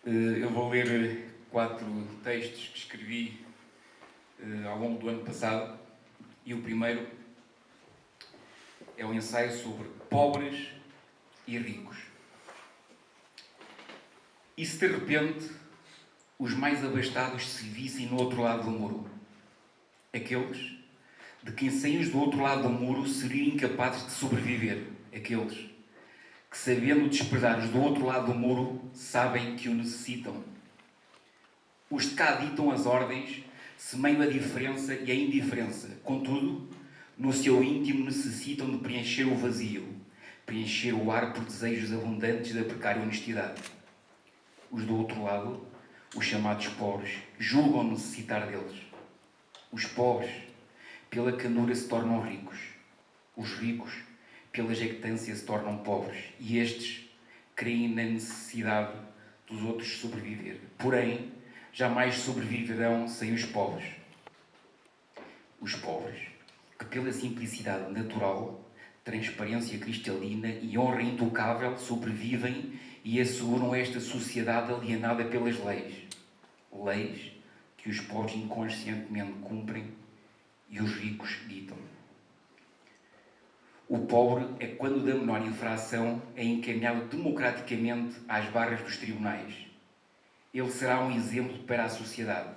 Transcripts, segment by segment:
Eu vou ler 4 textos que escrevi ao longo do ano passado, e o primeiro é um ensaio sobre pobres e ricos. E se de repente os mais abastados se vissem no outro lado do muro? Aqueles de quem sem os do outro lado do muro seriam incapazes de sobreviver. Aqueles que, sabendo desprezar os do outro lado do muro, sabem que o necessitam. Os de cá ditam as ordens, semeiam a diferença e a indiferença. Contudo, no seu íntimo necessitam de preencher o vazio, preencher o ar por desejos abundantes da precária honestidade. Os do outro lado, os chamados pobres, julgam necessitar deles. Os pobres, pela canura, se tornam ricos. Os ricos, pela jactância, se tornam pobres. E estes creem na necessidade dos outros sobreviver. Porém, jamais sobreviverão sem os pobres. Os pobres, que pela simplicidade natural, transparência cristalina e honra intocável sobrevivem e asseguram esta sociedade alienada pelas leis. Leis que os pobres inconscientemente cumprem e os ricos ditam. O pobre é quando da menor infração é encaminhado democraticamente às barras dos tribunais. Ele será um exemplo para a sociedade.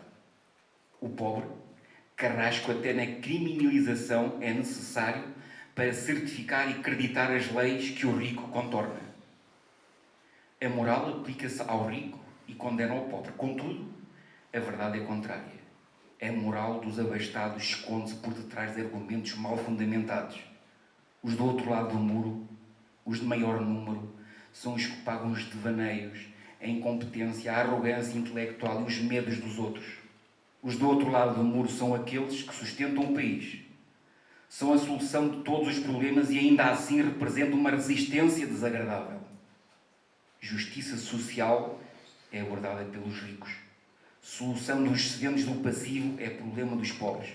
O pobre, carrasco até na criminalização, é necessário para certificar e acreditar as leis que o rico contorna. A moral aplica-se ao rico e condena o pobre. Contudo, a verdade é contrária. A moral dos abastados esconde-se por detrás de argumentos mal fundamentados. Os do outro lado do muro, os de maior número, são os que pagam os devaneios, a incompetência, a arrogância intelectual e os medos dos outros. Os do outro lado do muro são aqueles que sustentam o país. São a solução de todos os problemas e ainda assim representam uma resistência desagradável. Justiça social é abordada pelos ricos. Solução dos excedentes do passivo é problema dos pobres.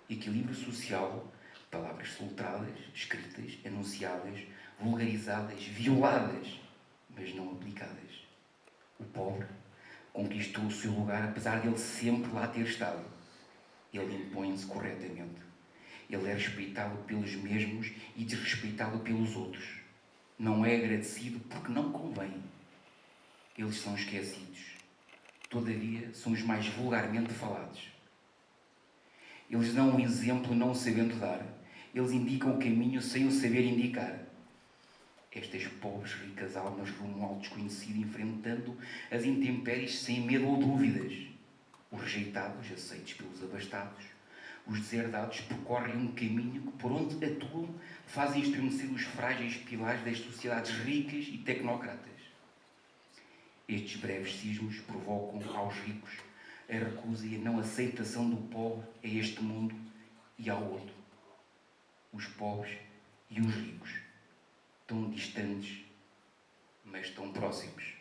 Equilíbrio social, palavras soltradas, escritas, anunciadas, vulgarizadas, violadas, mas não aplicadas. O pobre conquistou o seu lugar apesar de ele sempre lá ter estado. Ele impõe-se corretamente. Ele é respeitado pelos mesmos e desrespeitado pelos outros. Não é agradecido porque não convém. Eles são esquecidos. Todavia, são os mais vulgarmente falados. Eles dão um exemplo não sabendo dar. Eles indicam o caminho sem o saber indicar. Estas pobres, ricas almas rumam ao desconhecido, enfrentando as intempéries sem medo ou dúvidas. Os rejeitados, aceitos pelos abastados, os deserdados percorrem um caminho que, por onde atuam, fazem estremecer os frágeis pilares das sociedades ricas e tecnocratas. Estes breves sismos provocam aos ricos a recusa e a não aceitação do pobre a este mundo e ao outro. Os pobres e os ricos, tão distantes, mas tão próximos.